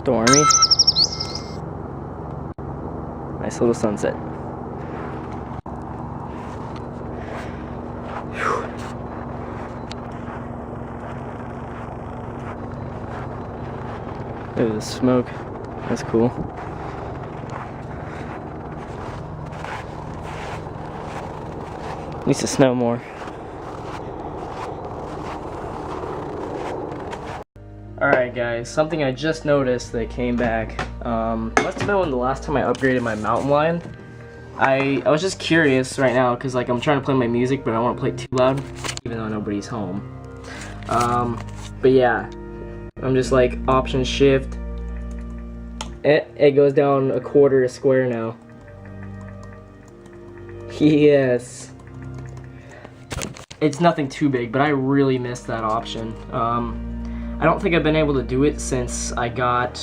stormy. Nice little sunset. Whew. Look at the smoke. That's cool. Needs to snow more. Alright guys, something I just noticed that came back. Must have been the last time I upgraded my mountain lion. I was just curious right now because like I'm trying to play my music but I don't want to play it too loud even though nobody's home. But yeah, I'm just like option shift. It goes down a quarter a square now. Yes. It's nothing too big, but I really missed that option. I don't think I've been able to do it since I got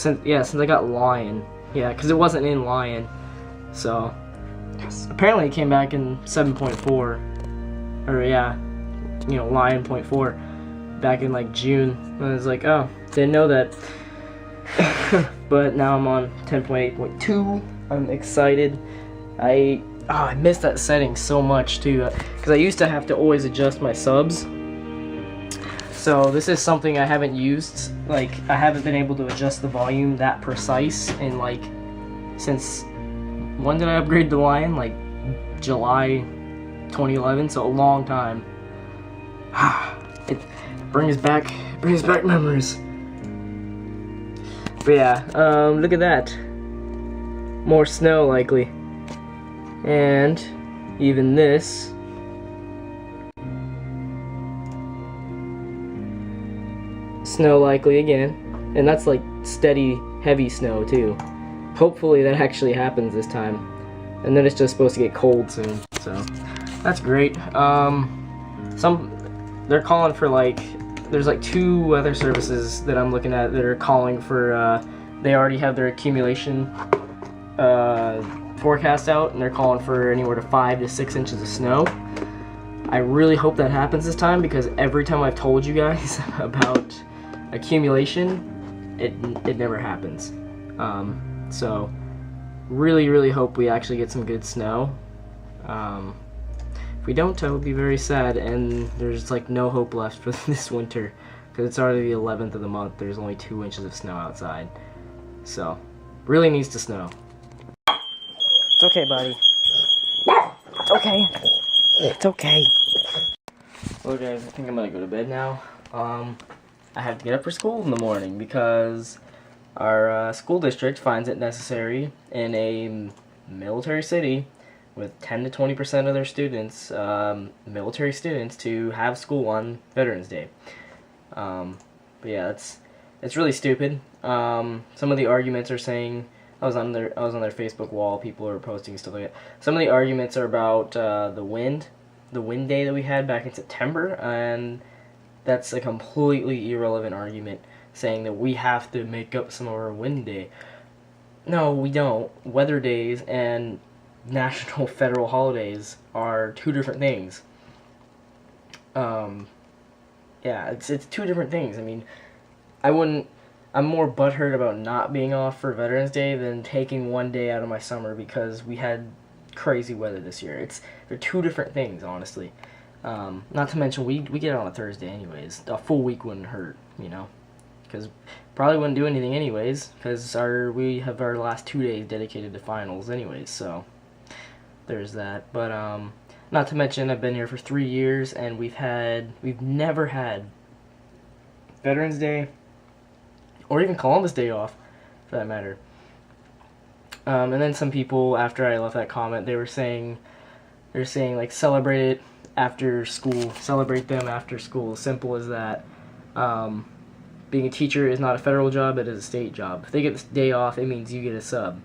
Lion. Yeah, because it wasn't in Lion. So apparently it came back in 7.4, or yeah, you know, Lion 0.4 back in like June. And I was like, oh, didn't know that. But now I'm on 10.8.2. I'm excited. I missed that setting so much too, because I used to have to always adjust my subs. So this is something I haven't used. Like, I haven't been able to adjust the volume that precise in like, since, when did I upgrade the Lion? Like, July 2011, so a long time. It brings back memories. But yeah, look at that. More snow likely. And even this snow likely again, and that's like steady heavy snow too. Hopefully that actually happens this time, and then it's just supposed to get cold soon, so that's great. They're calling for like, there's like 2 weather services that I'm looking at that are calling for they already have their accumulation forecast out, and they're calling for anywhere to 5 to 6 inches of snow. I really hope that happens this time, because every time I've told you guys about accumulation, it never happens. So really hope we actually get some good snow. If we don't, I would be very sad, and there's like no hope left for this winter, because it's already the 11th of the month. There's only 2 inches of snow outside, so really needs to snow. It's okay, buddy. It's okay. It's okay. Well guys, I think I'm gonna go to bed now. I have to get up for school in the morning because our school district finds it necessary in a military city with 10 to 20% of their students, military students, to have school on Veterans Day. But yeah, it's really stupid. Some of the arguments are saying, I was on their Facebook wall. People are posting stuff like that. Some of the arguments are about the wind day that we had back in September, and that's a completely irrelevant argument, saying that we have to make up some of our wind day. No, we don't. Weather days and national federal holidays are 2 different things. Yeah, it's 2 different things. I mean, I'm more butthurt about not being off for Veterans Day than taking 1 day out of my summer because we had crazy weather this year. They're 2 different things, honestly. Not to mention we get it on a Thursday anyways. A full week wouldn't hurt, you know, because probably wouldn't do anything anyways, because we have our last 2 days dedicated to finals anyways. So there's that. But not to mention I've been here for 3 years and we've never had Veterans Day or even Columbus Day off, for that matter. And then some people, after I left that comment, they're saying like, celebrate it after school, celebrate them after school, simple as that. Being a teacher is not a federal job, it is a state job. If they get this day off, it means you get a sub.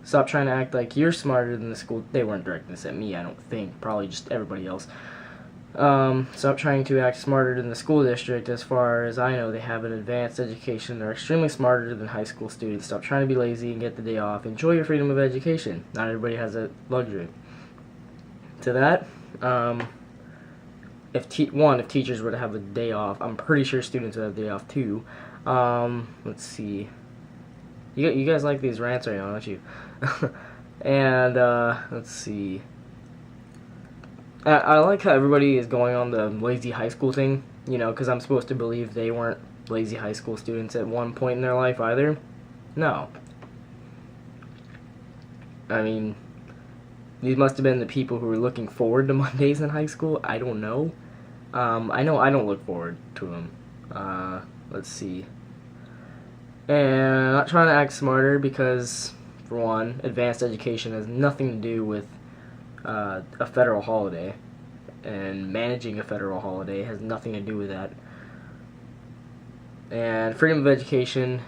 Stop trying to act like you're smarter than the school. They weren't directing this at me, I don't think, probably just everybody else. Stop trying to act smarter than the school district. As far as I know, they have an advanced education. They're extremely smarter than high school students. Stop trying to be lazy and get the day off. Enjoy your freedom of education. Not everybody has that luxury. To that, if teachers were to have a day off, I'm pretty sure students would have a day off too. Let's see. You guys like these rants right now, don't you? And let's see. I like how everybody is going on the lazy high school thing, you know, because I'm supposed to believe they weren't lazy high school students at one point in their life either. No. I mean, these must have been the people who were looking forward to Mondays in high school. I don't know. I know I don't look forward to them. Let's see. And I'm not trying to act smarter because, for one, advanced education has nothing to do with a federal holiday, and managing a federal holiday has nothing to do with that. And freedom of education,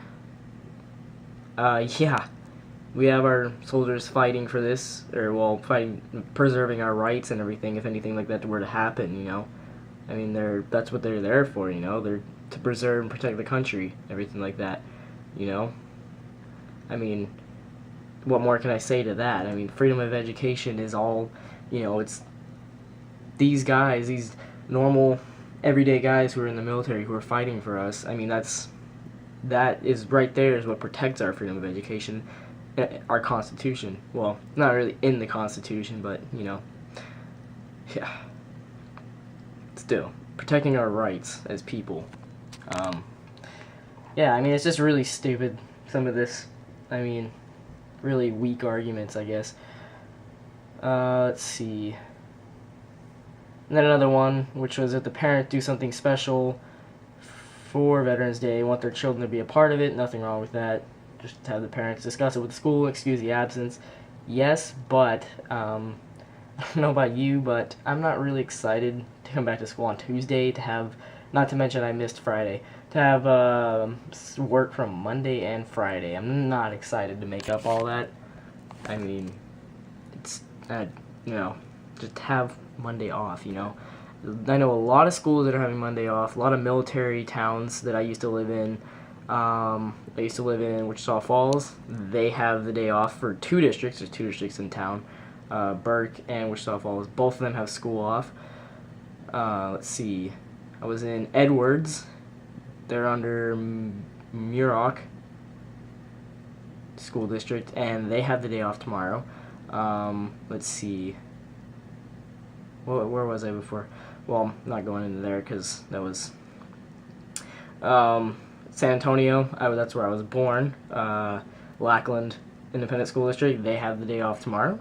yeah, we have our soldiers fighting for this, or well, preserving our rights and everything. If anything like that were to happen, you know, I mean, that's what they're there for, you know. They're to preserve and protect the country, everything like that, you know. I mean, what more can I say to that? I mean, freedom of education is all, you know, it's these guys, these normal, everyday guys who are in the military who are fighting for us. I mean, that is right there is what protects our freedom of education, our Constitution. Well, not really in the Constitution, but, you know, yeah. Still, protecting our rights as people. Yeah, I mean, it's just really stupid, some of this. I mean, really weak arguments, I guess. Let's see. And then another one, which was if the parents do something special for Veterans Day, want their children to be a part of it, nothing wrong with that. Just have the parents discuss it with the school, excuse the absence. Yes, but, I don't know about you, but I'm not really excited to come back to school on Tuesday, to have, not to mention I missed Friday, to have work from Monday and Friday. I'm not excited to make up all that. I mean, it's, you know, just have Monday off, you know. I know a lot of schools that are having Monday off, a lot of military towns that I used to live in. I used to live in Wichita Falls. They have the day off for two districts. There's two districts in town, Burke and Wichita Falls. Both of them have school off. Let's see. I was in Edwards. They're under Muroc School District, and they have the day off tomorrow. Let's see. Where was I before? Well, I'm not going into there because that was San Antonio. That's where I was born. Lackland Independent School District. They have the day off tomorrow.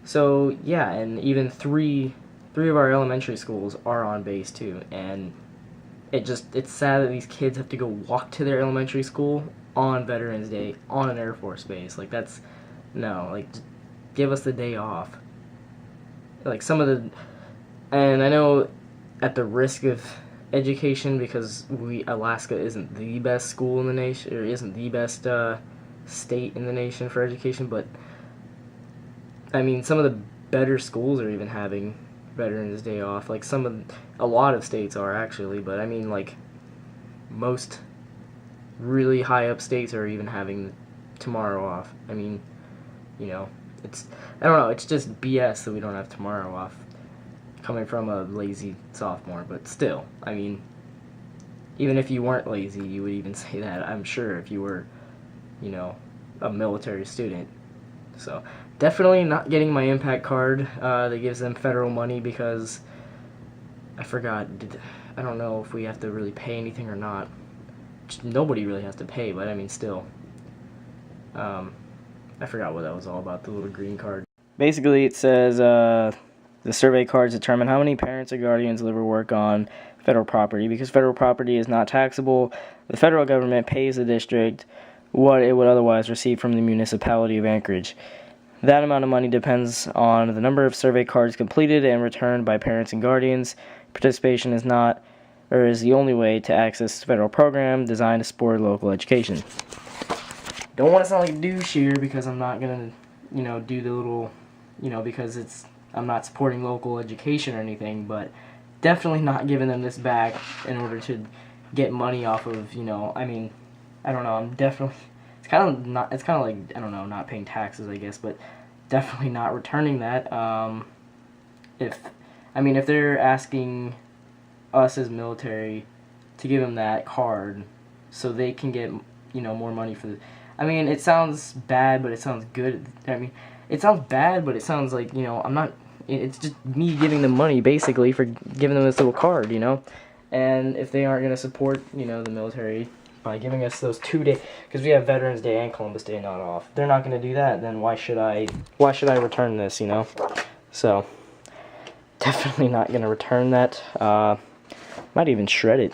So yeah, and even three of our elementary schools are on base too, and it's sad that these kids have to go walk to their elementary school on Veterans Day on an Air Force base. Like, that's, no, like, just give us the day off. Like, and I know at the risk of education, because Alaska isn't the best school in the nation, or isn't the best state in the nation for education, but I mean, some of the better schools are even having Veterans Day off. Like, a lot of states are actually, but I mean, like, most really high up states are even having tomorrow off. I mean, you know, I don't know, it's just BS that we don't have tomorrow off, coming from a lazy sophomore, but still, I mean, even if you weren't lazy, you would even say that, I'm sure, if you were, you know, a military student. So, definitely not getting my impact card that gives them federal money, because I forgot, I don't know if we have to really pay anything or not. Nobody really has to pay, but I mean, still. I forgot what that was all about, the little green card. Basically, it says the survey cards determine how many parents or guardians live or work on federal property. Because federal property is not taxable, the federal government pays the district what it would otherwise receive from the municipality of Anchorage. That amount of money depends on the number of survey cards completed and returned by parents and guardians. Participation is the only way to access the federal program designed to support local education. Don't want to sound like a douche here, because I'm not gonna, you know, do the little, you know, because I'm not supporting local education or anything, but definitely not giving them this back in order to get money off of, you know, I mean, I don't know, I'm definitely, it's kind of like, I don't know, not paying taxes, I guess, but definitely not returning that. If I mean, if they're asking us as military to give them that card so they can get, you know, more money for the... I mean, it sounds bad, but it sounds good. I mean, it sounds bad, but it sounds like, you know, I'm not... It's just me giving them money, basically, for giving them this little card, you know? And if they aren't going to support, you know, the military by giving us those 2 days... Because we have Veterans Day and Columbus Day not off. If they're not going to do that, then why should I return this, you know? So, definitely not going to return that. Might even shred it.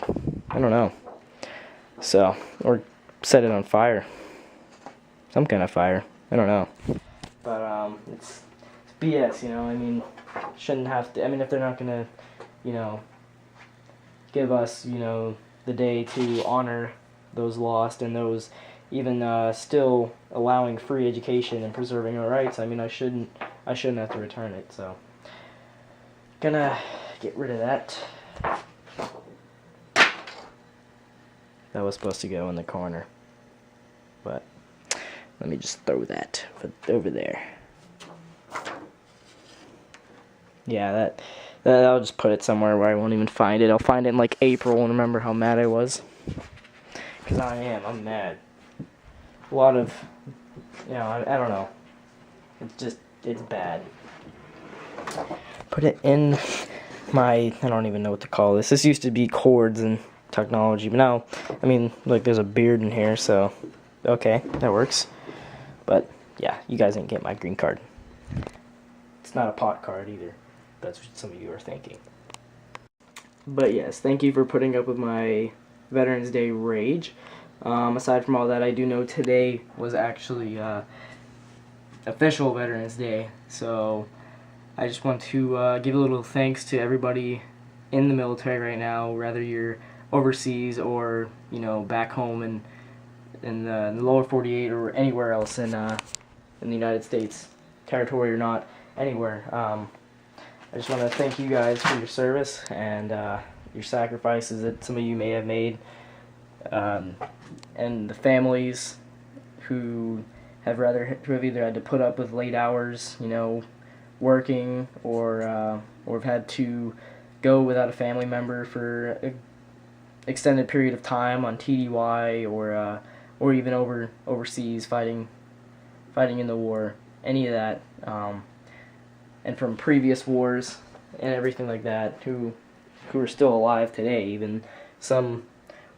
I don't know. So, or set it on fire. Some kind of fire. I don't know. But, it's BS, you know? I mean, shouldn't have to... I mean, if they're not gonna, you know, give us, you know, the day to honor those lost and those even still allowing free education and preserving our rights, I mean, I shouldn't have to return it, so... Gonna get rid of that. That was supposed to go in the corner, but let me just throw that over there. Yeah, that I'll just put it somewhere where I won't even find it. I'll find it in like April and remember how mad I was. Because I'm mad. A lot of, you know, I don't know. It's bad. Put it in my, I don't even know what to call this. This used to be cords and technology, but now, I mean, like, there's a beard in here, so okay, that works. But yeah, you guys didn't get my green card. It's not a pot card either. That's what some of you are thinking. But yes, thank you for putting up with my Veterans Day rage. Aside from all that, I do know today was actually official Veterans Day, so I just want to give a little thanks to everybody in the military right now, whether you're overseas or, you know, back home in the lower 48 or anywhere else in the United States territory or not, anywhere. I just want to thank you guys for your service and your sacrifices that some of you may have made, and the families who have either had to put up with late hours, you know, working, or have had to go without a family member for an extended period of time on TDY, or even overseas fighting in the war, any of that, and from previous wars and everything like that, who are still alive today, even some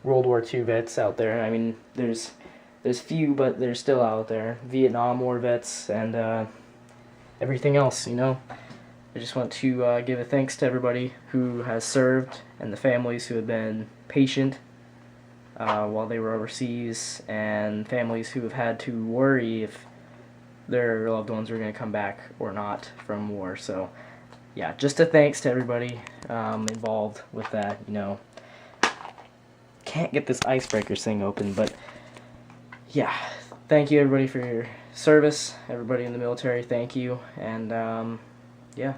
World War II vets out there. I mean, there's few, but they're still out there. Vietnam War vets and everything else, you know. I just want to give a thanks to everybody who has served and the families who have been patient while they were overseas, and families who have had to worry if their loved ones were going to come back or not from war. So yeah, just a thanks to everybody involved with that, you know. Can't get this icebreaker thing open, but yeah, thank you everybody for your service. Everybody in the military, thank you, and yeah.